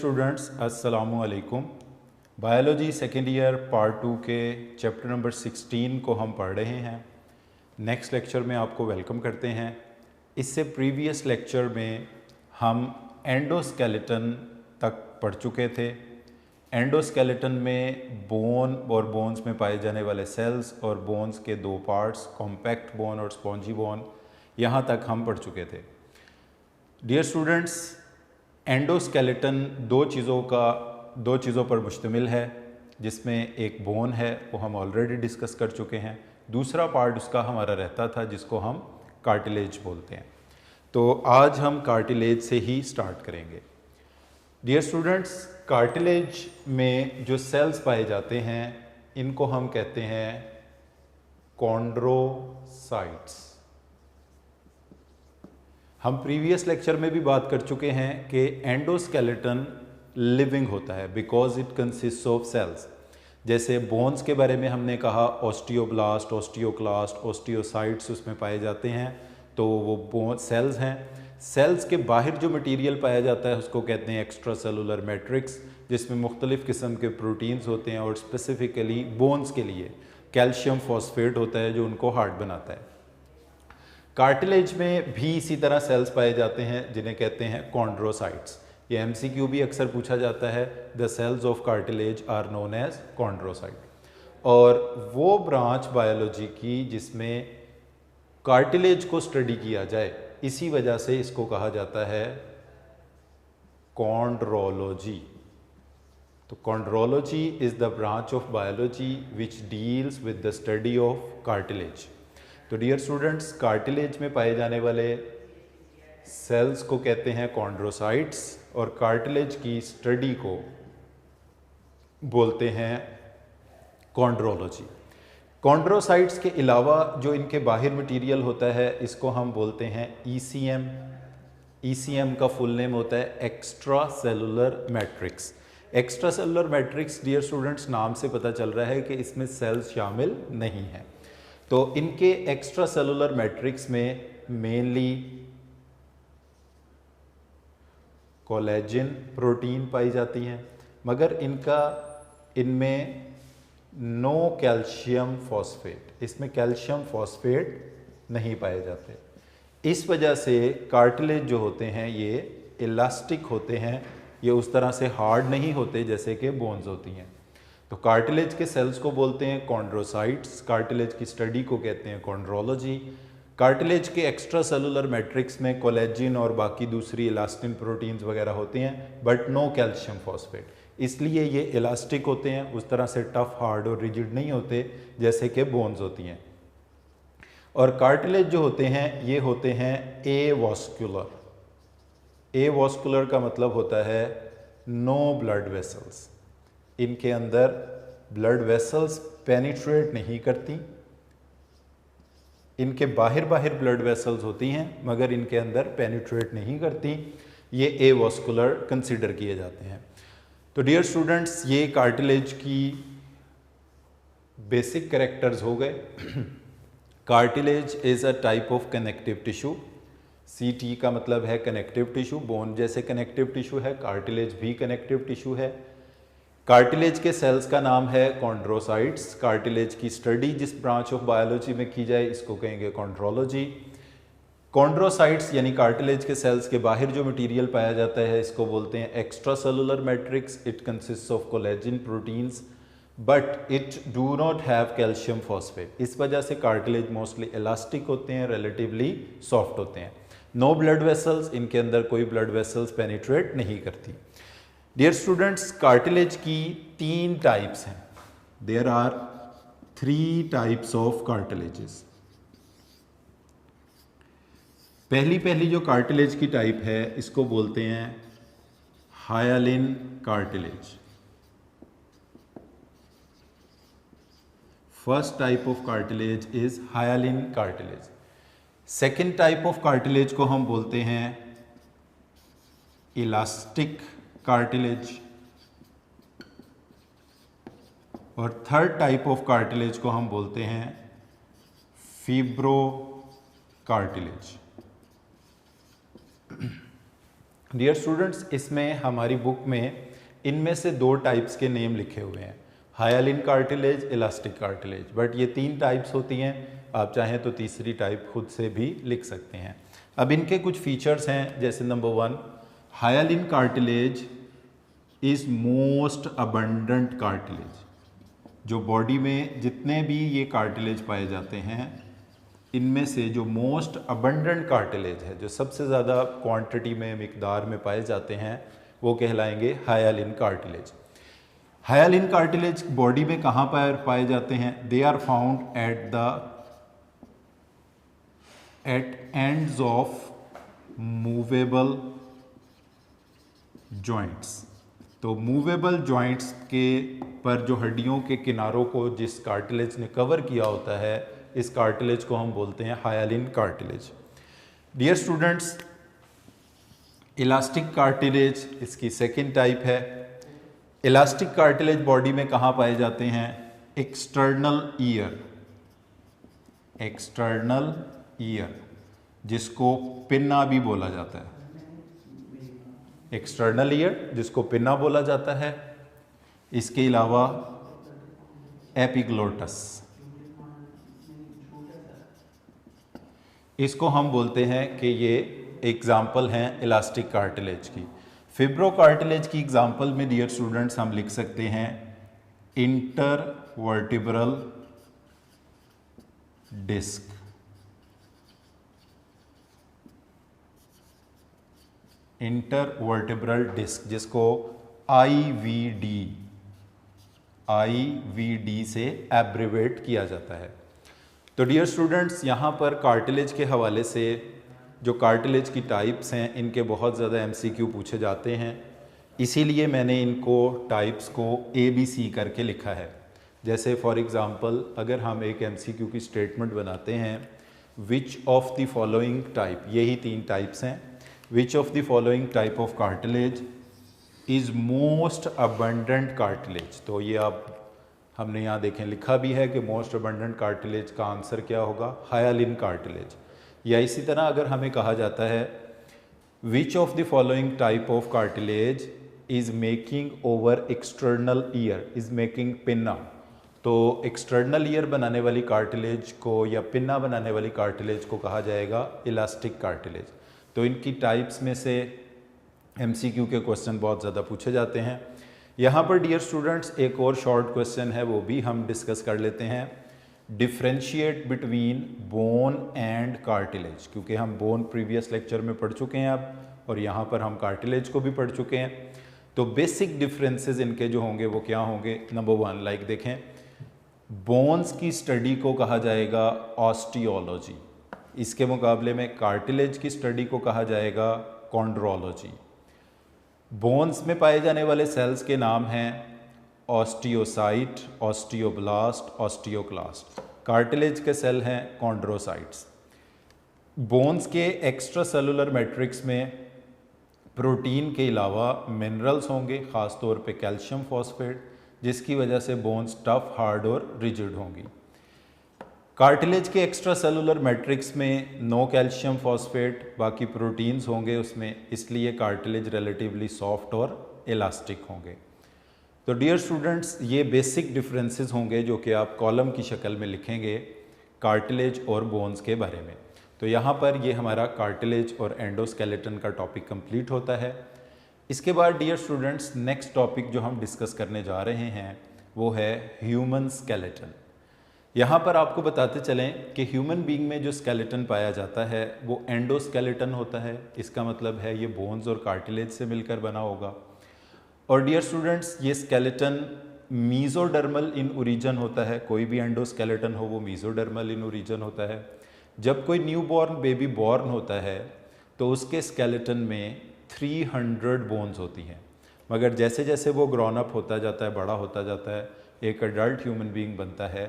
Students, अस्सलामु अलैकुम। Biology second year part 2 के चैप्टर नंबर 16 को हम पढ़ रहे हैं। नेक्स्ट लेक्चर में आपको वेलकम करते हैं। इससे प्रीवियस लेक्चर में हम एंडोस्केलेटन तक पढ़ चुके थे। एंडोस्केलेटन में बोन और बोन्स में पाए जाने वाले सेल्स और बोन्स के दो पार्ट्स, कॉम्पैक्ट बोन और स्पॉन्जी बोन, यहाँ तक हम पढ़ चुके थे। डियर स्टूडेंट्स, एंडोस्केलेटन दो चीज़ों पर मुश्तमिल है, जिसमें एक बोन है, वो हम ऑलरेडी डिस्कस कर चुके हैं। दूसरा पार्ट उसका हमारा रहता था जिसको हम कार्टिलेज बोलते हैं। तो आज हम कार्टिलेज से ही स्टार्ट करेंगे। डियर स्टूडेंट्स, कार्टिलेज में जो सेल्स पाए जाते हैं इनको हम कहते हैं कॉन्ड्रोसाइट्स। हम प्रीवियस लेक्चर में भी बात कर चुके हैं कि एंडोस्केलेटन लिविंग होता है because it consist of cells. जैसे बोन्स के बारे में हमने कहा ऑस्टियोब्लास्ट, ऑस्टियोक्लास्ट, ऑस्टियोसाइट्स उसमें पाए जाते हैं, तो वो बोन सेल्स हैं। सेल्स के बाहर जो मटेरियल पाया जाता है उसको कहते हैं एक्स्ट्रा सेलुलर मैट्रिक्स, जिसमें मुख्तलिफ़ किस्म के प्रोटीन्स होते हैं और स्पेसिफिकली बोन्स के लिए कैल्शियम फॉस्फेट होता है जो उनको हार्ड बनाता है। कार्टिलेज में भी इसी तरह सेल्स पाए जाते हैं जिन्हें कहते हैं कॉन्ड्रोसाइट्स। ये एमसीक्यू भी अक्सर पूछा जाता है, the cells of cartilage are known as chondrocyte. और वो ब्रांच बायोलॉजी की जिसमें कार्टिलेज को स्टडी किया जाए, इसी वजह से इसको कहा जाता है कॉन्ड्रोलॉजी। तो chondrology is the branch of biology which deals with the study of cartilage. तो डियर स्टूडेंट्स, कार्टिलेज में पाए जाने वाले सेल्स को कहते हैं कॉन्ड्रोसाइट्स और कार्टिलेज की स्टडी को बोलते हैं कॉन्ड्रोलॉजी। कॉन्ड्रोसाइट्स के अलावा जो इनके बाहर मटेरियल होता है इसको हम बोलते हैं ईसीएम। ईसीएम का फुल नेम होता है extra cellular matrix. Extra cellular matrix dear students नाम से पता चल रहा है कि इसमें सेल्स शामिल नहीं हैं। तो इनके एक्स्ट्रा सेलुलर मैट्रिक्स में मेनली कोलेजन प्रोटीन पाई जाती हैं, मगर इनमें नो कैल्शियम फॉस्फेट, इसमें कैल्शियम फॉस्फेट नहीं पाए जाते। इस वजह से कार्टिलेज जो होते हैं ये इलास्टिक होते हैं, ये उस तरह से हार्ड नहीं होते जैसे कि बोन्स होती हैं। तो कार्टिलेज के सेल्स को बोलते हैं कॉन्ड्रोसाइट्स, कार्टिलेज की स्टडी को कहते हैं कॉन्ड्रोलॉजी। कार्टिलेज के एक्स्ट्रा सेलुलर मैट्रिक्स में कोलेजिन और बाकी दूसरी इलास्टिन प्रोटीन्स वगैरह होते हैं, बट नो कैल्शियम फॉस्फेट, इसलिए ये इलास्टिक होते हैं, उस तरह से टफ, हार्ड और रिजिड नहीं होते जैसे कि बोन्स होती हैं। और कार्टिलेज जो होते हैं ये होते हैं एवॉस्कुलर। एवॉस्कुलर का मतलब होता है नो ब्लड वेसल्स। इनके अंदर ब्लड वेसल्स पेनिट्रेट नहीं करती, इनके बाहर ब्लड वेसल्स होती हैं मगर इनके अंदर पेनिट्रेट नहीं करती। ये एवॉस्कुलर कंसीडर किए जाते हैं। तो डियर स्टूडेंट्स, ये कार्टिलेज की बेसिक कैरेक्टर्स हो गए। Cartilage is a type of connective tissue. सीटी का मतलब है कनेक्टिव टिश्यू, बोन जैसे कनेक्टिव टिश्यू है, कार्टिलेज भी कनेक्टिव टिश्यू है। कार्टिलेज के सेल्स का नाम है कॉन्ड्रोसाइट्स। कार्टिलेज की स्टडी जिस ब्रांच ऑफ बायोलॉजी में की जाए इसको कहेंगे कॉन्ड्रोलॉजी। कॉन्ड्रोसाइट्स यानी कार्टिलेज के सेल्स के बाहर जो मटेरियल पाया जाता है इसको बोलते हैं extra cellular matrix. It consist of collagen proteins but it do not have calcium phosphate. इस वजह से कार्टिलेज मोस्टली इलास्टिक होते हैं, रिलेटिवली सॉफ्ट होते हैं। नो ब्लड वेसल्स, इनके अंदर कोई ब्लड वेसल्स पेनिट्रेट नहीं करती। डियर स्टूडेंट्स, कार्टिलेज की 3 टाइप्स हैं। There are 3 types of cartilages. पहली जो कार्टिलेज की टाइप है इसको बोलते हैं hyaline cartilage. First type of cartilage is hyaline cartilage. Second type of cartilage को हम बोलते हैं इलास्टिक कार्टिलेज। और थर्ड टाइप ऑफ कार्टिलेज को हम बोलते हैं फिब्रो कार्टिलेज। डियर स्टूडेंट्स, इसमें हमारी बुक में इनमें से दो टाइप्स के नेम लिखे हुए हैं, hyaline cartilage, elastic cartilage, but ये तीन टाइप्स होती हैं। आप चाहें तो तीसरी टाइप खुद से भी लिख सकते हैं। अब इनके कुछ फीचर्स हैं, जैसे number 1, hyaline cartilage is most abundant cartilage. जो बॉडी में जितने भी ये कार्टिलेज पाए जाते हैं, इनमें से जो मोस्ट अबंडेंट कार्टिलेज है, जो सबसे ज़्यादा क्वांटिटी में, मिकदार में पाए जाते हैं, वो कहलाएंगे hyaline cartilage. Hyaline cartilage body में कहाँ पर पाए जाते हैं? They are found at ends of movable joints. तो मूवेबल जॉइंट्स के पर जो हड्डियों के किनारों को जिस कार्टिलेज ने कवर किया होता है, इस कार्टिलेज को हम बोलते हैं hyaline cartilage. Dear students, elastic cartilage इसकी सेकेंड टाइप है। इलास्टिक कार्टिलेज बॉडी में कहाँ पाए जाते हैं? एक्सटर्नल ईयर, एक्सटर्नल ईयर, जिसको पिन्ना भी बोला जाता है। एक्सटर्नल ईयर जिसको पिन्ना बोला जाता है। इसके अलावा एपिग्लोटस, इसको हम बोलते हैं कि ये एग्जाम्पल हैं इलास्टिक कार्टिलेज की। फिब्रो कार्टिलेज की एग्जाम्पल में डियर स्टूडेंट्स हम लिख सकते हैं इंटरवर्टिब्रल डिस्क, इंटरवर्टिब्रल डिस्क, जिसको आईवीडी से एब्रिवेट किया जाता है। तो डियर स्टूडेंट्स, यहाँ पर कार्टिलेज के हवाले से जो कार्टिलेज की टाइप्स हैं, इनके बहुत ज़्यादा एमसीक्यू पूछे जाते हैं, इसीलिए मैंने इनको टाइप्स को ABC करके लिखा है। जैसे फॉर एग्ज़ाम्पल, अगर हम एक एमसीक्यू की स्टेटमेंट बनाते हैं, which of the following type, यही तीन टाइप्स हैं, which of the following type of cartilage is most abundant cartilage. तो ये आप हमने यहाँ देखें लिखा भी है कि मोस्ट अबंडेंट कार्टिलेज का आंसर क्या होगा? हायालिन कार्टिलेज। या इसी तरह अगर हमें कहा जाता है which of the following type of cartilage is making over external ear, is making pinna, तो एक्सटर्नल ईयर बनाने वाली कार्टिलेज को या पिन्ना बनाने वाली कार्टिलेज को कहा जाएगा इलास्टिक कार्टिलेज। तो इनकी टाइप्स में से MCQ के क्वेश्चन बहुत ज़्यादा पूछे जाते हैं। यहाँ पर डियर स्टूडेंट्स एक और शॉर्ट क्वेश्चन है, वो भी हम डिस्कस कर लेते हैं। Differentiate between bone and cartilage, क्योंकि हम बोन प्रीवियस लेक्चर में पढ़ चुके हैं अब, और यहाँ पर हम कार्टिलेज को भी पढ़ चुके हैं। तो बेसिक डिफरेंसेस इनके जो होंगे वो क्या होंगे? नंबर 1, लाइक देखें, बोन्स की स्टडी को कहा जाएगा ऑस्टियोलॉजी, इसके मुकाबले में कार्टिलेज की स्टडी को कहा जाएगा कॉन्ड्रोलॉजी। बोन्स में पाए जाने वाले सेल्स के नाम हैं ऑस्टियोसाइट, ऑस्टियोब्लास्ट, ऑस्टियोक्लास्ट। कार्टिलेज के सेल हैं कॉन्ड्रोसाइट्स। बोन्स के एक्स्ट्रा सेलुलर मैट्रिक्स में प्रोटीन के अलावा मिनरल्स होंगे, ख़ास तौर पे कैल्शियम फॉस्फेट, जिसकी वजह से बोन्स टफ, हार्ड और रिजिड होंगी। कार्टिलेज के एक्स्ट्रा सेलुलर मैट्रिक्स में नो कैल्शियम फॉस्फेट, बाकी प्रोटीन्स होंगे उसमें, इसलिए कार्टिलेज रिलेटिवली सॉफ्ट और इलास्टिक होंगे। तो डियर स्टूडेंट्स, ये बेसिक डिफरेंसेस होंगे जो कि आप कॉलम की शक्ल में लिखेंगे कार्टिलेज और बोन्स के बारे में। तो यहाँ पर ये हमारा कार्टिलेज और एंडोस्केलेटन का टॉपिक कंप्लीट होता है। इसके बाद डियर स्टूडेंट्स, नेक्स्ट टॉपिक जो हम डिस्कस करने जा रहे हैं वो है ह्यूमन स्केलेटन। यहाँ पर आपको बताते चलें कि ह्यूमन बीइंग में जो स्केलेटन पाया जाता है वो एंडोस्केलेटन होता है। इसका मतलब है ये बोन्स और कार्टिलेज से मिलकर बना होगा। और डियर स्टूडेंट्स, ये स्केलेटन मीजोडर्मल इन ओरिजिन होता है। कोई भी एंडोस्केलेटन हो वो मीजोडर्मल इन ओरिजिन होता है। जब कोई न्यू बॉर्न बेबी बॉर्न होता है तो उसके स्केलेटन में 300 बोन्स होती हैं, मगर जैसे जैसे वो ग्रॉन अप होता जाता है, बड़ा होता जाता है, एक एडल्ट ह्यूमन बीइंग बनता है,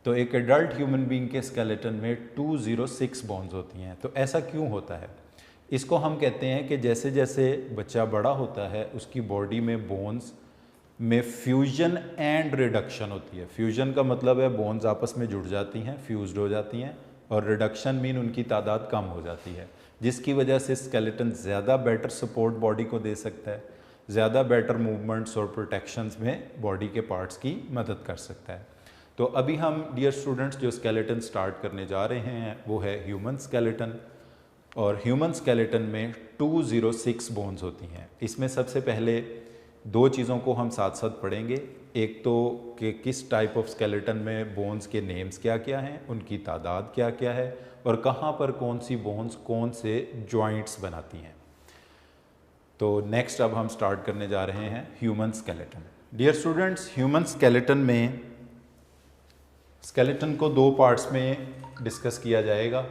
तो एक एडल्ट ह्यूमन बीइंग के स्केलेटन में 206 बोन्स होती हैं। तो ऐसा क्यों होता है? इसको हम कहते हैं कि जैसे जैसे बच्चा बड़ा होता है उसकी बॉडी में बोन्स में फ्यूजन एंड रिडक्शन होती है। फ्यूजन का मतलब है बोन्स आपस में जुड़ जाती हैं, फ्यूज्ड हो जाती हैं, और रिडक्शन मीन उनकी तादाद कम हो जाती है, जिसकी वजह से स्केलेटन ज़्यादा बेटर सपोर्ट बॉडी को दे सकता है, ज़्यादा बेटर मूवमेंट्स और प्रोटेक्शंस में बॉडी के पार्ट्स की मदद कर सकता है। तो अभी हम डियर स्टूडेंट्स जो स्केलेटन स्टार्ट करने जा रहे हैं वो है ह्यूमन स्केलेटन। और ह्यूमन स्केलेटन में 206 बोन्स होती हैं। इसमें सबसे पहले दो चीज़ों को हम साथ साथ पढ़ेंगे, एक तो कि किस टाइप ऑफ स्केलेटन में बोन्स के नेम्स क्या क्या हैं, उनकी तादाद क्या क्या है और कहाँ पर कौन सी बोन्स कौन से जॉइंट्स बनाती हैं। तो नेक्स्ट अब हम स्टार्ट करने जा रहे हैं human skeleton. Dear students, human skeleton में स्केलेटन को दो पार्ट्स में डिस्कस किया जाएगा।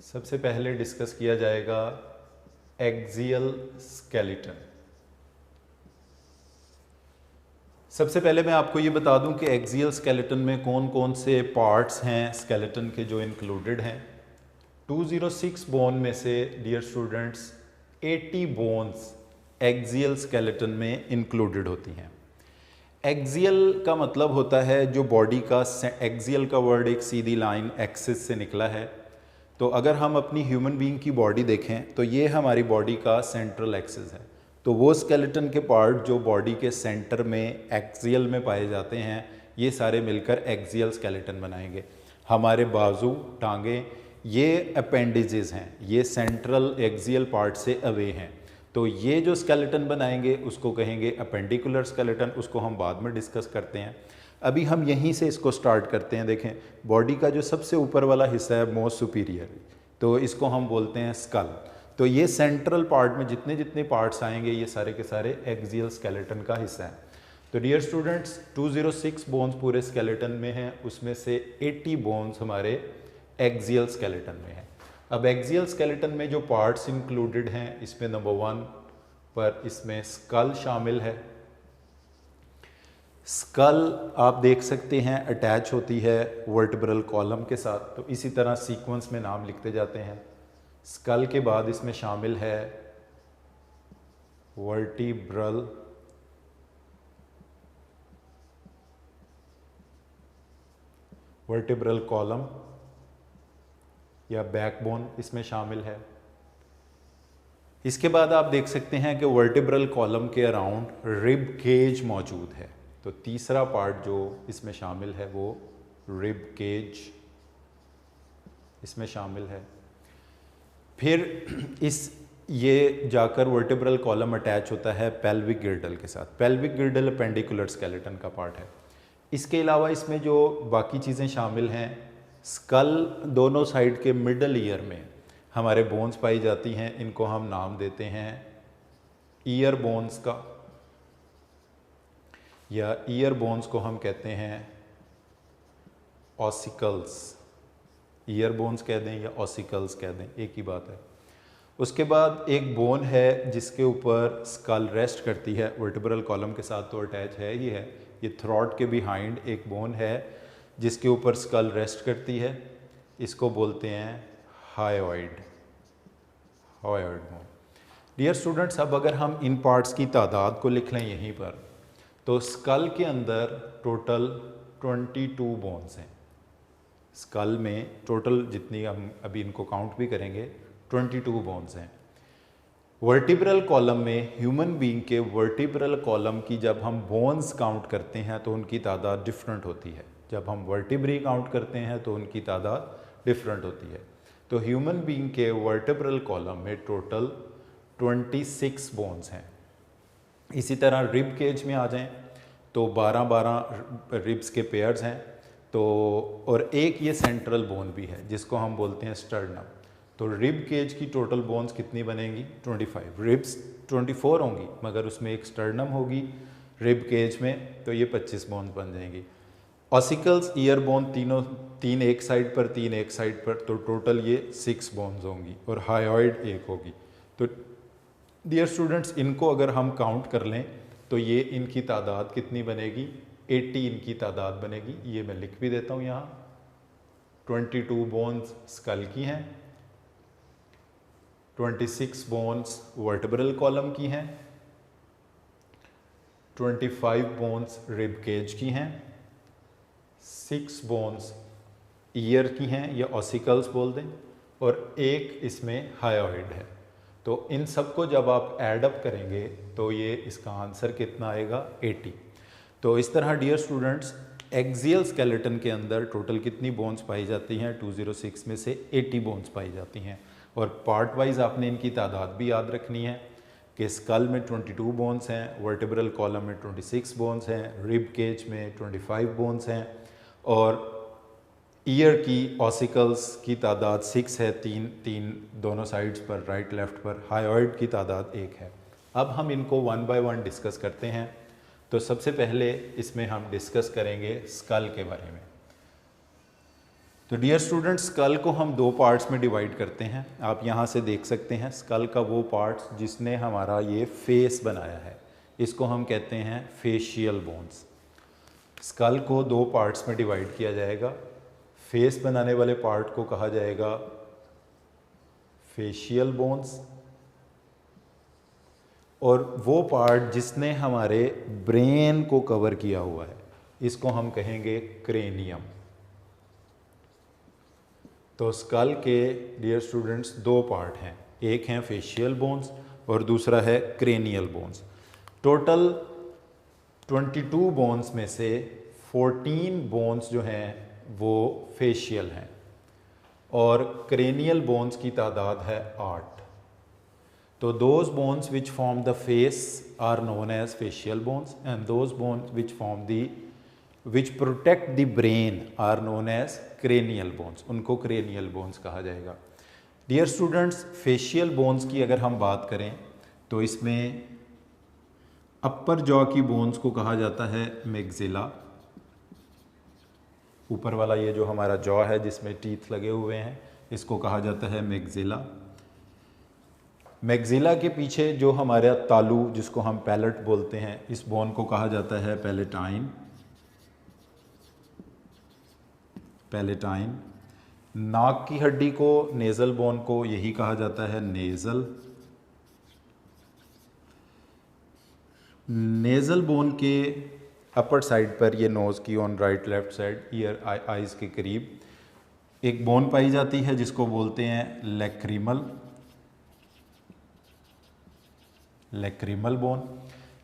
सबसे पहले डिस्कस किया जाएगा एक्सियल स्केलेटन। सबसे पहले मैं आपको ये बता दूं कि एक्सियल स्केलेटन में कौन कौन से पार्ट्स हैं स्केलेटन के जो इंक्लूडेड हैं। 206 बोन में से dear students 80 bones axial skeleton में इंक्लूडेड होती हैं। एक्सियल का मतलब होता है जो बॉडी का, एक्सियल का वर्ड एक सीधी लाइन एक्सिस से निकला है। तो अगर हम अपनी ह्यूमन बीइंग की बॉडी देखें तो ये हमारी बॉडी का सेंट्रल एक्सिस है। तो वो स्केलेटन के पार्ट जो बॉडी के सेंटर में एक्सियल में पाए जाते हैं, ये सारे मिलकर एक्सियल स्केलेटन बनाएंगे। हमारे बाजू, टांगे, ये अपेंडिजेस हैं, ये सेंट्रल एक्सियल पार्ट से अवे हैं। तो ये जो स्केलेटन बनाएंगे उसको कहेंगे अपेंडिकुलर स्केलेटन, उसको हम बाद में डिस्कस करते हैं। अभी हम यहीं से इसको स्टार्ट करते हैं। देखें, बॉडी का जो सबसे ऊपर वाला हिस्सा है मोस्ट सुपीरियर, तो इसको हम बोलते हैं स्कल। तो ये सेंट्रल पार्ट में जितने जितने पार्ट्स आएंगे ये सारे के सारे एक्सियल स्केलेटन का हिस्सा है। तो डियर स्टूडेंट्स, 206 बोन्स पूरे स्केलेटन में हैं, उसमें से 80 बोन्स हमारे एक्सियल स्केलेटन में हैं। अब एक्सियल स्केलेटन में जो पार्ट्स इंक्लूडेड हैं, इसमें नंबर 1 पर इसमें स्कल शामिल है। स्कल आप देख सकते हैं अटैच होती है वर्टिब्रल कॉलम के साथ, तो इसी तरह सीक्वेंस में नाम लिखते जाते हैं। स्कल के बाद इसमें शामिल है वर्टिब्रल कॉलम या बैकबोन इसमें शामिल है। इसके बाद आप देख सकते हैं कि वर्टिब्रल कॉलम के अराउंड रिब केज मौजूद है। तो तीसरा पार्ट जो इसमें शामिल है वो रिब केज इसमें शामिल है। फिर ये जाकर वर्टिब्रल कॉलम अटैच होता है पेल्विक गिर्डल के साथ। पेल्विक गिर्डल अपेंडिकुलर स्केलेटन का पार्ट है। इसके अलावा इसमें जो बाकी चीज़ें शामिल हैं, स्कल दोनों साइड के मिडल ईयर में हमारे बोन्स पाई जाती हैं, इनको हम नाम देते हैं ईयर बोन्स का, या ईयर बोन्स को हम कहते हैं ऑसिकल्स। ईयर बोन्स कह दें या ऑसिकल्स कह दें, एक ही बात है। उसके बाद एक बोन है जिसके ऊपर स्कल रेस्ट करती है वर्टिब्रल कॉलम के साथ, तो अटैच है ही है। ये थ्रॉट के बिहाइंड एक बोन है जिसके ऊपर स्कल रेस्ट करती है, इसको बोलते हैं हायोइड बोन। डियर स्टूडेंट्स, अब अगर हम इन पार्ट्स की तादाद को लिख लें यहीं पर, तो स्कल के अंदर टोटल 22 बोन्स हैं। स्कल में टोटल जितनी, हम अभी इनको काउंट भी करेंगे, 22 बोन्स हैं। वर्टिब्रल कॉलम में, ह्यूमन बीइंग के वर्टिब्रल कॉलम की जब हम बोन्स काउंट करते हैं तो उनकी तादाद डिफरेंट होती है। जब हम वर्टिब्री काउंट करते हैं तो उनकी तादाद डिफरेंट होती है। तो ह्यूमन बीइंग के वर्टिब्रल कॉलम में टोटल 26 बोन्स हैं। इसी तरह रिब केज में आ जाएं तो 12 रिब्स के पेयर्स हैं। तो और एक ये सेंट्रल बोन भी है जिसको हम बोलते हैं स्टर्नम। तो रिब केज की टोटल बोन्स कितनी बनेंगी? 25। रिब्स 24 होंगी, मगर उसमें एक स्टर्नम होगी रिब केज में, तो ये 25 बोन्स बन जाएंगी। ऑसिकल्स, ईयर बोन, तीन एक साइड पर, 3 एक साइड पर, तो टोटल ये 6 बोन्स होंगी और हायोइड एक होगी। तो डियर स्टूडेंट्स, इनको अगर हम काउंट कर लें तो ये इनकी तादाद कितनी बनेगी? 80 इनकी तादाद बनेगी। ये मैं लिख भी देता हूँ यहाँ। 22 बोन्स स्कल की हैं, 26 बोन्स वर्टिब्रल कॉलम की हैं, 25 बोन्स रिब केज की हैं, 6 बोन्स ईयर की हैं या ऑसिकल्स बोल दें, और एक इसमें हायोइड है। तो इन सबको जब आप ऐड अप करेंगे तो ये इसका आंसर कितना आएगा, 80। तो इस तरह डियर स्टूडेंट्स, एक्सियल स्केलेटन के अंदर टोटल कितनी बोन्स पाई जाती हैं, 206 में से 80 बोन्स पाई जाती हैं। और पार्ट वाइज आपने इनकी तादाद भी याद रखनी है कि स्कल में 22 बोन्स हैं, वर्टिब्रल कॉलम में 26 बोन्स हैं, रिब केज में 25 बोन्स हैं, और ईयर की ऑसिकल्स की तादाद 6 है, तीन दोनों साइड्स पर, राइट लेफ्ट पर। हायोइड की तादाद 1 है। अब हम इनको वन बाय वन डिस्कस करते हैं। तो सबसे पहले इसमें हम डिस्कस करेंगे स्कल के बारे में। तो डियर स्टूडेंट्स, स्कल को हम 2 पार्ट्स में डिवाइड करते हैं। आप यहाँ से देख सकते हैं स्कल का वो पार्ट्स जिसने हमारा ये फेस बनाया है, इसको हम कहते हैं फेशियल बोन्स। स्कल को 2 पार्ट्स में डिवाइड किया जाएगा। फेस बनाने वाले पार्ट को कहा जाएगा फेशियल बोन्स, और वो पार्ट जिसने हमारे ब्रेन को कवर किया हुआ है इसको हम कहेंगे क्रेनियम। तो स्कल के डियर स्टूडेंट्स 2 पार्ट हैं, एक हैं फेशियल बोन्स और दूसरा है क्रेनियल बोन्स। टोटल 22 बोन्स में से 14 बोन्स जो हैं वो फेशियल हैं, और क्रेनियल बोन्स की तादाद है 8। तो those bones which form the face are known as facial bones, and those bones which protect the brain are known as cranial bones, उनको क्रेनियल बोन्स कहा जाएगा। डियर स्टूडेंट्स, फेशियल बोन्स की अगर हम बात करें तो इसमें अपर जॉ की बोन्स को कहा जाता है मैक्सिला। ऊपर वाला ये जो हमारा जॉ है जिसमें टीथ लगे हुए हैं, इसको कहा जाता है मैक्सिला। मैक्सिला के पीछे जो हमारा तालू, जिसको हम पैलेट बोलते हैं, इस बोन को कहा जाता है पैलेटाइन। पैलेटाइन। नाक की हड्डी को, नेज़ल बोन को, यही कहा जाता है नेज़ल। नेज़ल बोन के अपर साइड पर, ये नोज़ की on right left side, year eyes के करीब एक बोन पाई जाती है जिसको बोलते हैं lacrimal. Lacrimal bone.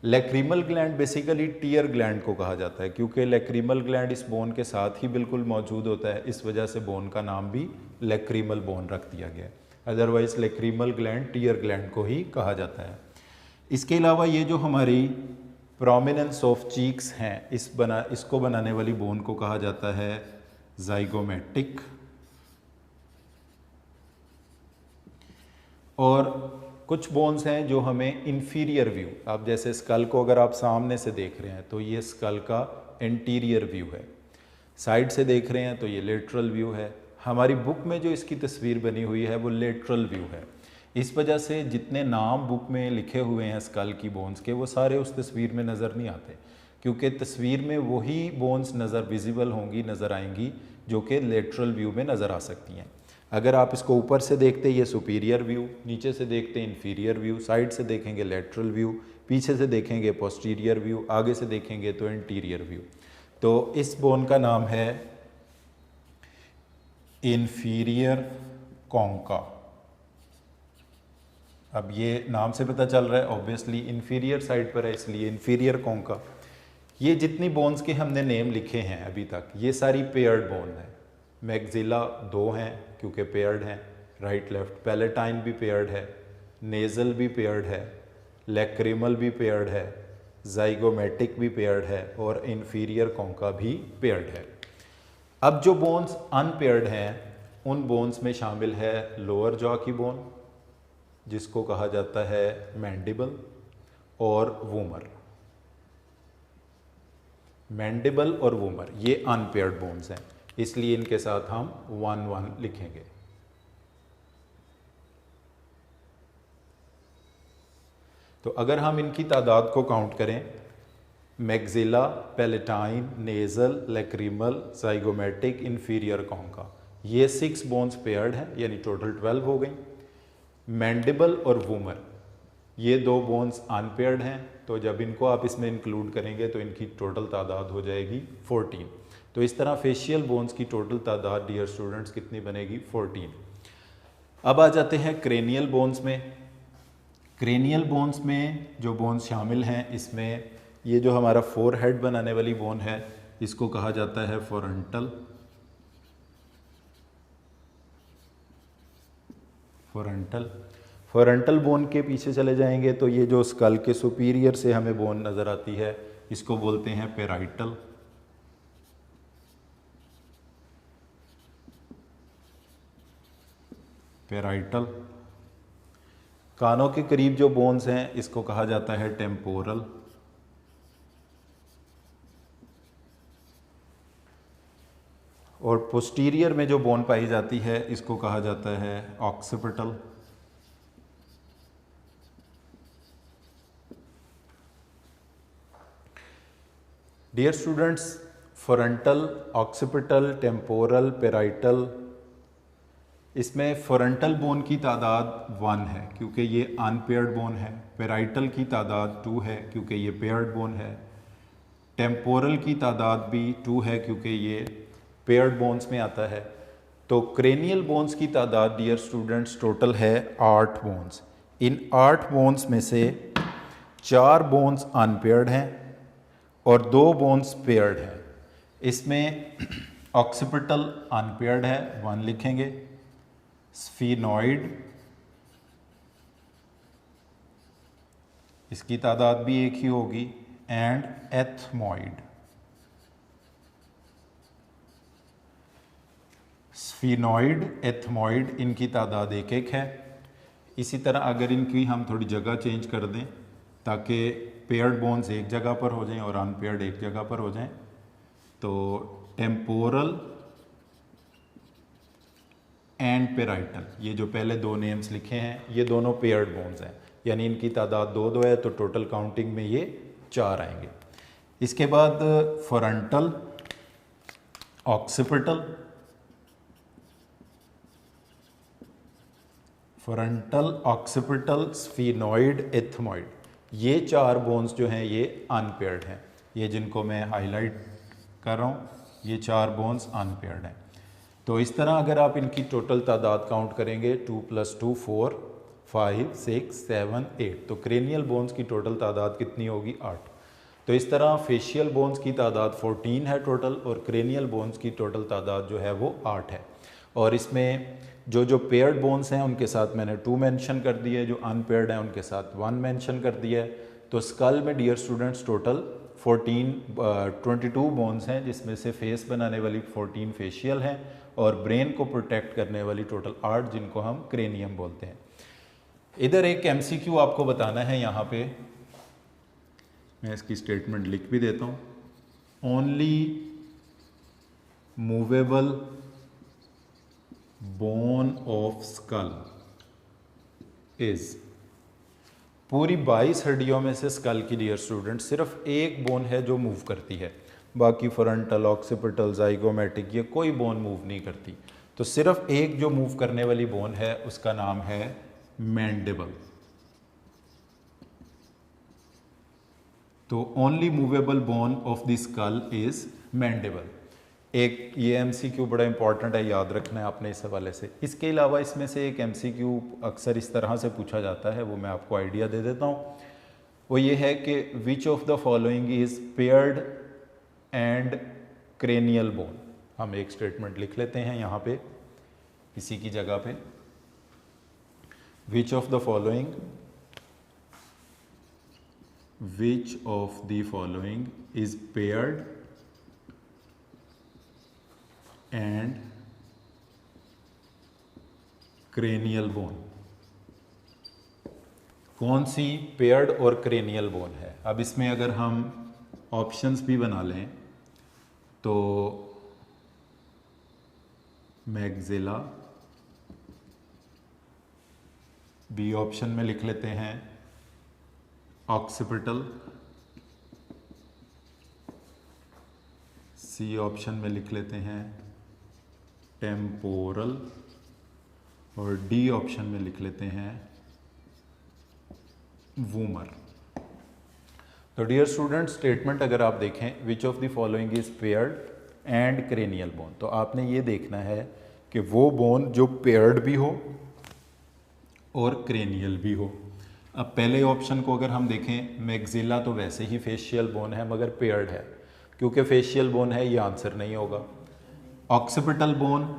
Lacrimal gland basically tear gland को कहा जाता है, क्योंकि लैक्रिमल ग्लैंड इस बोन के साथ ही बिल्कुल मौजूद होता है, इस वजह से बोन का नाम भी लैक्रिमल बोन रख दिया गया है। Otherwise lacrimal gland tear gland को ही कहा जाता है। इसके अलावा ये जो हमारी प्रोमिनेंस ऑफ चीक्स हैं, इसको बनाने वाली बोन को कहा जाता है जाइगोमेटिक। और कुछ बोन्स हैं जो हमें इंफीरियर व्यू, आप जैसे स्कल को अगर आप सामने से देख रहे हैं तो ये स्कल का इंटीरियर व्यू है, साइड से देख रहे हैं तो ये लेटरल व्यू है। हमारी बुक में जो इसकी तस्वीर बनी हुई है वो लेटरल व्यू है। इस वजह से जितने नाम बुक में लिखे हुए हैं स्कल की बोन्स के, वो सारे उस तस्वीर में नज़र नहीं आते, क्योंकि तस्वीर में वही बोन्स विजिबल होंगी, नज़र आएंगी जो कि लेटरल व्यू में नज़र आ सकती हैं। अगर आप इसको ऊपर से देखते ये सुपीरियर व्यू, नीचे से देखते इंफीरियर व्यू, साइड से देखेंगे लेटरल व्यू, पीछे से देखेंगे पोस्टीरियर व्यू, आगे से देखेंगे तो इंटीरियर व्यू। तो इस बोन का नाम है इंफीरियर कॉन्का। अब ये नाम से पता चल रहा है ऑब्वियसली इंफीरियर साइड पर है, इसलिए इंफीरियर कॉन्का। ये जितनी बोन्स के हमने नेम लिखे हैं अभी तक, ये सारी पेयर्ड बोन है। मैक्सिला 2 हैं क्योंकि पेयर्ड हैं, राइट लेफ्ट। पैलेटाइन भी पेयर्ड है, नेज़ल भी पेयर्ड है, लैक्रिमल भी पेयर्ड है, जाइगोमेटिक भी पेयर्ड है, और इंफीरियर कॉन्का भी पेयर्ड है। अब जो बोन्स अनपेयर्ड हैं, उन बोन्स में शामिल है लोअर जॉ की बोन, जिसको कहा जाता है मैंडिबल, और वूमर। मैंडिबल और वूमर ये अनपेयर्ड बोन्स हैं, इसलिए इनके साथ हम 1-1 लिखेंगे। तो अगर हम इनकी तादाद को काउंट करें, maxilla, palatine, nasal, lacrimal, zygomatic, inferior concha, ये 6 बोन्स पेयर्ड हैं, यानी टोटल 12 हो गई। मैंडिबल और वूमर ये 2 बोन्स अनपेयर्ड हैं, तो जब इनको आप इसमें इंक्लूड करेंगे तो इनकी टोटल तादाद हो जाएगी 14। तो इस तरह फेशियल बोन्स की टोटल तादाद डियर स्टूडेंट्स कितनी बनेगी? 14। अब आ जाते हैं क्रेनियल बोन्स में। क्रेनियल बोन्स में जो बोन्स शामिल हैं, इसमें ये जो हमारा फोर हेड बनाने वाली बोन है, इसको कहा जाता है फ्रंटल। फ्रंटल बोन के पीछे चले जाएंगे तो ये जो स्कल के सुपीरियर से हमें बोन नज़र आती है, इसको बोलते हैं पेराइटल। कानों के करीब जो बोन्स हैं, इसको कहा जाता है टेम्पोरल। और पोस्टीरियर में जो बोन पाई जाती है, इसको कहा जाता है occipital. Dear students, frontal, occipital, temporal, parietal, इसमें फ्रंटल बोन की तादाद 1 है क्योंकि ये अनपेयर्ड बोन है। पेराइटल की तादाद 2 है क्योंकि ये पेयर्ड बोन है। टेम्पोरल की तादाद भी 2 है क्योंकि ये पेयर्ड बोन्स में आता है। तो क्रेनियल बोन्स की तादाद डियर स्टूडेंट्स टोटल है 8 बोन्स। इन 8 बोन्स में से 4 बोन्स अनपेयर्ड हैं और 2 बोन्स पेयर्ड हैं। इसमें ऑक्सिपिटल अनपेयर्ड है, 1 लिखेंगे। स्फीनॉइड, इसकी तादाद भी एक ही होगी। And ethmoid. स्फीनॉइड, एथमॉइड, इनकी तादाद एक एक है। इसी तरह अगर इनकी हम थोड़ी जगह चेंज कर दें ताकि पेयर्ड बोन्स एक जगह पर हो जाएं और अनपेयर्ड एक जगह पर हो जाएं, तो टेम्पोरल एंड पेराइटल, ये जो पहले 2 नेम्स लिखे हैं, ये दोनों पेयर्ड बोन्स हैं, यानी इनकी तादाद 2-2 है, तो टोटल काउंटिंग में ये 4 आएंगे। इसके बाद फ्रंटल, ऑक्सिपिटल, स्फीनॉइड, एथमॉइड, ये 4 बोन्स जो हैं ये अनपेयर्ड हैं। ये जिनको मैं हाईलाइट कर रहा हूँ, ये 4 बोन्स अनपेयर्ड हैं। तो इस तरह अगर आप इनकी टोटल तादाद काउंट करेंगे 2 + 2 4 5 6 7 8, तो क्रेनियल बोन्स की टोटल तादाद कितनी होगी? 8। तो इस तरह फेशियल बोन्स की तादाद 14 है टोटल, और क्रेनियल बोन्स की टोटल तादाद जो है वो 8 है। और इसमें जो पेयर्ड बोन्स हैं उनके साथ मैंने 2 मेंशन कर दिए, जो अनपेयर्ड हैं उनके साथ 1 मेंशन कर दिया है। तो स्कल में डियर स्टूडेंट्स टोटल 22 बोन्स हैं, जिसमें से फेस बनाने वाली 14 फेशियल हैं और ब्रेन को प्रोटेक्ट करने वाली टोटल 8, जिनको हम क्रेनियम बोलते हैं। इधर एक MCQ आपको बताना है, यहाँ पे मैं इसकी स्टेटमेंट लिख भी देता हूँ। Only movable bone of skull is, पूरी 22 हड्डियों में से स्कल की डियर स्टूडेंट सिर्फ एक बोन है जो मूव करती है, बाकी फ्रंटल, ऑक्सिपिटल, जाइगोमेटिक, ये कोई बोन मूव नहीं करती। तो सिर्फ एक जो मूव करने वाली बोन है उसका नाम है मैंडिबल। तो only movable bone of the skull is mandible. एक ये MCQ बड़ा इंपॉर्टेंट है, याद रखना है आपने इस हवाले से। इसके अलावा इसमें से एक MCQ अक्सर इस तरह से पूछा जाता है, वो मैं आपको आइडिया दे देता हूँ। वो ये है कि which of the following is paired and cranial bone. हम एक स्टेटमेंट लिख लेते हैं यहाँ पे इसी की जगह पे। Which of the following is paired and cranial bone. कौन सी पेयर्ड और क्रेनियल बोन है? अब इसमें अगर हम ऑप्शंस भी बना लें तो मैग्जिला, बी ऑप्शन में लिख लेते हैं ऑक्सिपिटल, सी ऑप्शन में लिख लेते हैं टेम्पोरल, और डी ऑप्शन में लिख लेते हैं वूमर। तो डियर स्टूडेंट, स्टेटमेंट अगर आप देखें, which of the following is paired and cranial bone. तो आपने ये देखना है कि वो बोन जो पेयर्ड भी हो और क्रेनियल भी हो। अब पहले ऑप्शन को अगर हम देखें, मैक्सिला तो वैसे ही फेशियल बोन है मगर पेयर्ड है, क्योंकि फेशियल बोन है ये आंसर नहीं होगा। ऑक्सीपिटल बोन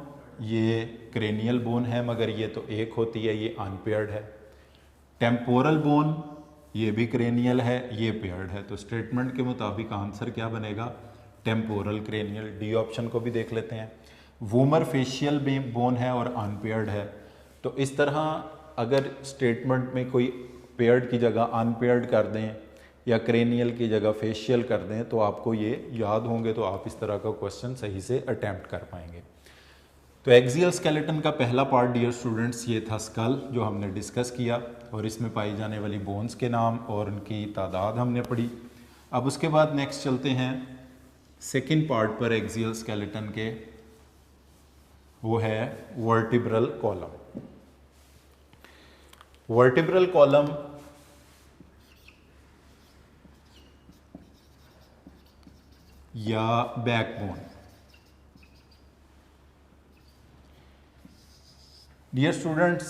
ये क्रेनियल बोन है मगर ये तो एक होती है, ये अनपेयर्ड है। टेम्पोरल बोन ये भी क्रेनियल है, ये पेयर्ड है। तो स्टेटमेंट के मुताबिक आंसर क्या बनेगा? Temporal cranial. डी ऑप्शन को भी देख लेते हैं। वूमर फेशियल बोन है और अनपेयर्ड है। तो इस तरह अगर स्टेटमेंट में कोई पेयर्ड की जगह अनपेयर्ड कर दें या क्रेनियल की जगह फेशियल कर दें तो आपको ये याद होंगे, तो आप इस तरह का क्वेश्चन सही से अटैम्प्ट कर पाएंगे। तो एक्सियल स्केलेटन का पहला पार्ट डियर स्टूडेंट्स ये था स्कल, जो हमने डिस्कस किया और इसमें पाई जाने वाली बोन्स के नाम और उनकी तादाद हमने पढ़ी। अब उसके बाद नेक्स्ट चलते हैं सेकेंड पार्ट पर एक्सियल स्केलेटन के, वो है वर्टिब्रल कॉलम। वर्टिब्रल कॉलम या बैकबोन। डियर स्टूडेंट्स,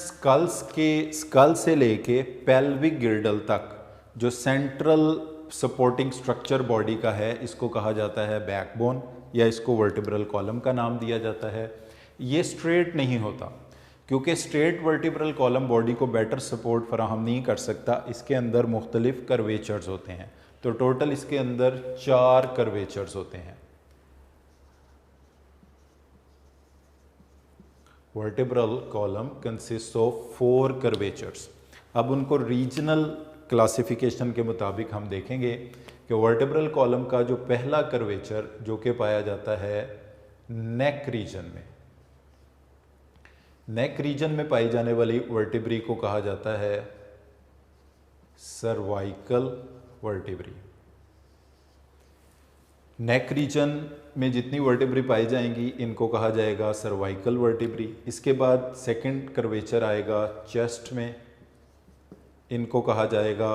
स्कल से लेके पेल्विक गिर्डल तक जो सेंट्रल सपोर्टिंग स्ट्रक्चर बॉडी का है, इसको कहा जाता है बैकबोन या इसको वर्टिब्रल कॉलम का नाम दिया जाता है। ये स्ट्रेट नहीं होता, क्योंकि स्ट्रेट वर्टिब्रल कॉलम बॉडी को बेटर सपोर्ट फराहम नहीं कर सकता। इसके अंदर मुख्तलिफ कर्वेचर्स होते हैं। तो टोटल इसके अंदर 4 कर्वेचर्स होते हैं। Vertebral column consist of 4 curvatures. अब उनको रीजनल क्लासिफिकेशन के मुताबिक हम देखेंगे कि वर्टिब्रल कॉलम का जो पहला कर्वेचर जो कि पाया जाता है नेक रीजन में, नेक रीजन में पाई जाने वाली वर्टिब्री को कहा जाता है सर्वाइकल वर्टिब्री। नेक रीजन में जितनी वर्टिब्री पाई जाएंगी इनको कहा जाएगा सर्वाइकल वर्टिब्री। इसके बाद सेकंड कर्वेचर आएगा चेस्ट में, इनको कहा जाएगा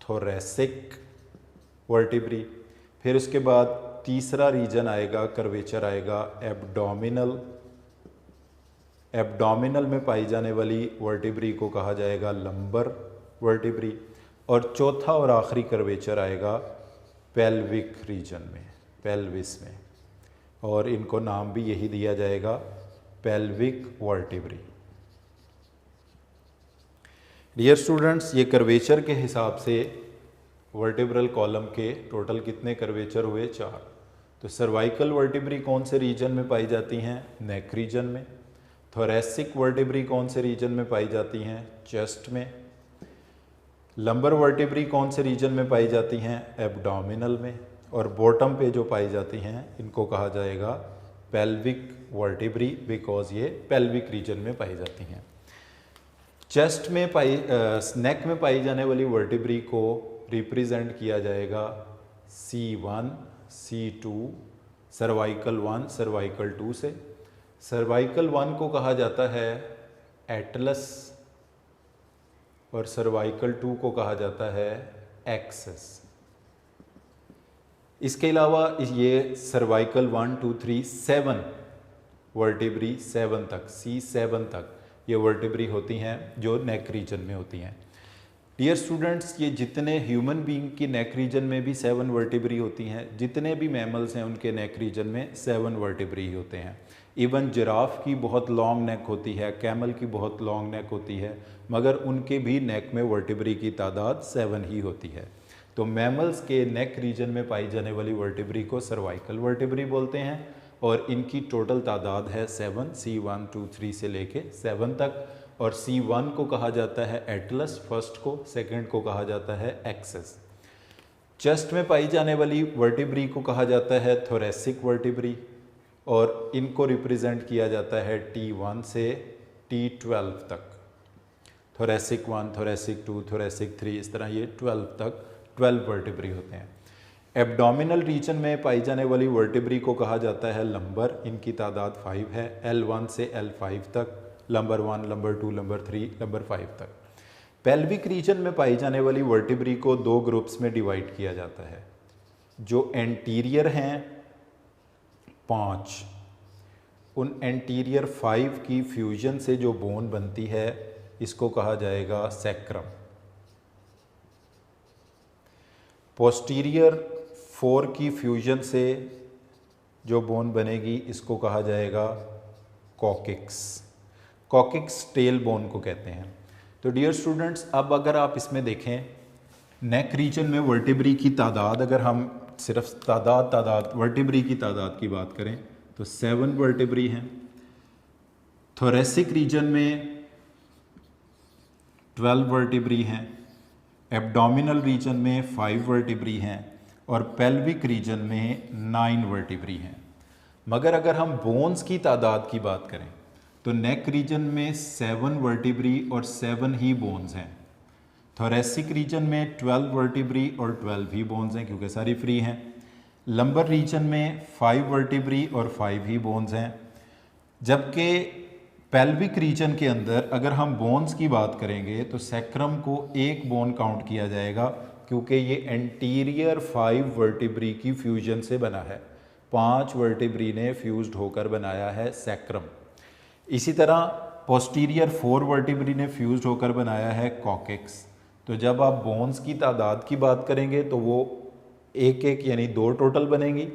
थोरेसिक वर्टिब्री। फिर उसके बाद तीसरा रीजन आएगा, कर्वेचर आएगा एब्डोमिनल। एब्डोमिनल में पाई जाने वाली वर्टिब्री को कहा जाएगा लंबर वर्टिब्री। और चौथा और आखिरी कर्वेचर आएगा पेल्विक रीजन में, पेल्विस में, और इनको नाम भी यही दिया जाएगा पेल्विक वर्टिब्री। डियर स्टूडेंट्स, ये कर्वेचर के हिसाब से वर्टिब्रल कॉलम के टोटल कितने कर्वेचर हुए? 4। तो सर्वाइकल वर्टिब्री कौन से रीजन में पाई जाती हैं? नेक रीजन में। थोरेसिक वर्टिब्री कौन से रीजन में पाई जाती हैं? चेस्ट में। लंबर वर्टिब्री कौन से रीजन में पाई जाती हैं? एब्डोमिनल में। और बॉटम पे जो पाई जाती हैं इनको कहा जाएगा पेल्विक वर्टिब्री, बिकॉज ये पेल्विक रीजन में पाई जाती हैं। चेस्ट में नेक में पाई जाने वाली वर्टिब्री को रिप्रेजेंट किया जाएगा C1, C2, सर्वाइकल 1, सर्वाइकल 2 से। सर्वाइकल 1 को कहा जाता है एटलस और सर्वाइकल 2 को कहा जाता है एक्सेस। इसके अलावा ये सर्वाइकल 1, 2, 3, 7 वर्टिब्री 7 तक, C7 तक ये वर्टिब्री होती हैं जो नेक रीजन में होती हैं। डियर स्टूडेंट्स, ये जितने ह्यूमन बीइंग की नेक रीजन में भी 7 वर्टिब्री होती हैं, जितने भी मैमल्स हैं उनके नेक रीजन में 7 वर्टिब्री होते हैं। इवन जिराफ की बहुत लॉन्ग नेक होती है, कैमल की बहुत लॉन्ग नेक होती है, मगर उनके भी नेक में वर्टिब्री की तादाद 7 ही होती है। तो मैमल्स के नेक रीजन में पाई जाने वाली वर्टिब्री को सर्वाइकल वर्टिब्री बोलते हैं और इनकी टोटल तादाद है 7, C1, 2, 3 से लेके 7 तक। और C1 को कहा जाता है एटलस, फर्स्ट को, सेकंड को कहा जाता है एक्सेस। चेस्ट में पाई जाने वाली वर्टिब्री को कहा जाता है थोरेसिक वर्टिब्री और इनको रिप्रेजेंट किया जाता है T1 से T12 तक। थोरेसिक 1, थोरेसिक 2, थोरेसिक 3, इस तरह ये 12 तक 12 वर्टिब्री होते हैं। एब्डोमिनल रीजन में पाई जाने वाली वर्टिब्री को कहा जाता है लंबर, इनकी तादाद 5 है, L1 से L5 तक, लंबर 1, लंबर 2, लंबर 3, लंबर 5 तक। पेल्विक रीजन में पाई जाने वाली वर्टिब्री को 2 ग्रुप्स में डिवाइड किया जाता है, जो एंटीरियर हैं 5, उन एंटीरियर 5 की फ्यूजन से जो बोन बनती है इसको कहा जाएगा सैक्रम। पोस्टीरियर 4 की फ्यूजन से जो बोन बनेगी इसको कहा जाएगा कॉकिक्स। कॉकिक्स टेल बोन को कहते हैं। तो डियर स्टूडेंट्स, अब अगर आप इसमें देखें नेक रीजन में वर्टिब्री की तादाद, अगर हम सिर्फ तादाद वर्टिब्री की तादाद की बात करें तो 7 वर्टिब्री हैं। थोरेसिक रीजन में 12 वर्टिब्री हैं। एब्डोमिनल रीजन में 5 वर्टिब्री हैं और पेल्विक रीजन में 9 वर्टिब्री हैं। मगर अगर हम बोन्स की तादाद की बात करें तो नेक रीजन में 7 वर्टिब्री और 7 ही बोन्स हैं। थोरेसिक रीजन में 12 वर्टिब्री और 12 ही बोन्स हैं क्योंकि सारी फ्री हैं। लंबर रीजन में 5 वर्टिब्री और 5 ही बोन्स हैं। जबकि पेल्विक रीजन के अंदर अगर हम बोन्स की बात करेंगे तो सैक्रम को एक बोन काउंट किया जाएगा क्योंकि ये एंटीरियर 5 वर्टिब्री की फ्यूजन से बना है। 5 वर्टिब्री ने फ्यूज्ड होकर बनाया है सैक्रम। इसी तरह पोस्टीरियर 4 वर्टिब्री ने फ्यूज्ड होकर बनाया है कॉकिक्स। तो जब आप बोन्स की तादाद की बात करेंगे तो वो एक यानी 2 टोटल बनेंगी,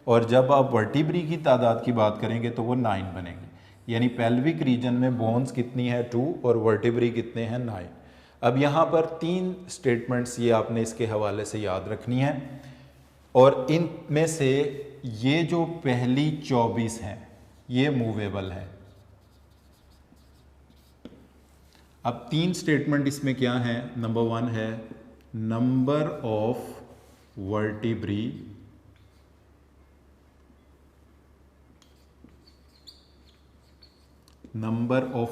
और जब आप वर्टिब्री की तादाद की बात करेंगे तो वो 9 बनेंगी। यानी पेल्विक रीजन में बोन्स कितनी है 2 और वर्टिब्री कितने हैं 9। अब यहाँ पर 3 स्टेटमेंट्स ये आपने इसके हवाले से याद रखनी है, और इन में से ये जो पहली 24 हैं ये मूवेबल है। अब 3 स्टेटमेंट इसमें क्या है? नंबर 1 है number of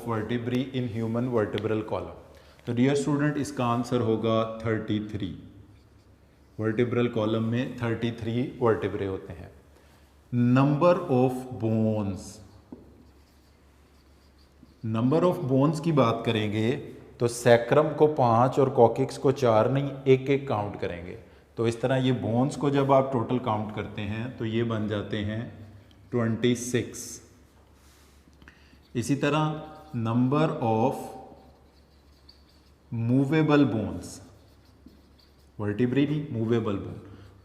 vertebrae in human vertebral column. तो डियर स्टूडेंट, इसका आंसर होगा 33। वर्टिब्रल कॉलम में 33 वर्टिब्रे होते हैं। नंबर ऑफ बोन्स की बात करेंगे तो सैक्रम को 5 और कॉकिक्स को 4 नहीं, एक काउंट करेंगे। तो इस तरह ये बोन्स को जब आप टोटल काउंट करते हैं तो ये बन जाते हैं 26। इसी तरह number of movable bones, vertebrae नहीं, मूवेबल बोन,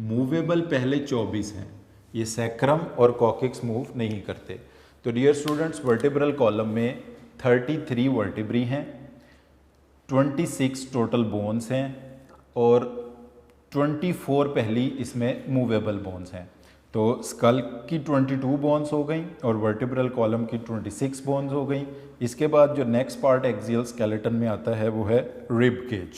मूवेबल पहले 24 हैं। ये सैक्रम और कॉकिक्स मूव नहीं करते। तो डियर स्टूडेंट्स, वर्टिब्रल कॉलम में 33 वर्टिब्री हैं, 26 टोटल बोन्स हैं और 24 पहली इसमें मूवेबल बोन्स हैं। तो स्कल की 22 बोन्स हो गई और वर्टिब्रल कॉलम की 26 बोन्स हो गई। इसके बाद जो नेक्स्ट पार्ट एक्सियल स्केलेटन में आता है वो है रिब केज।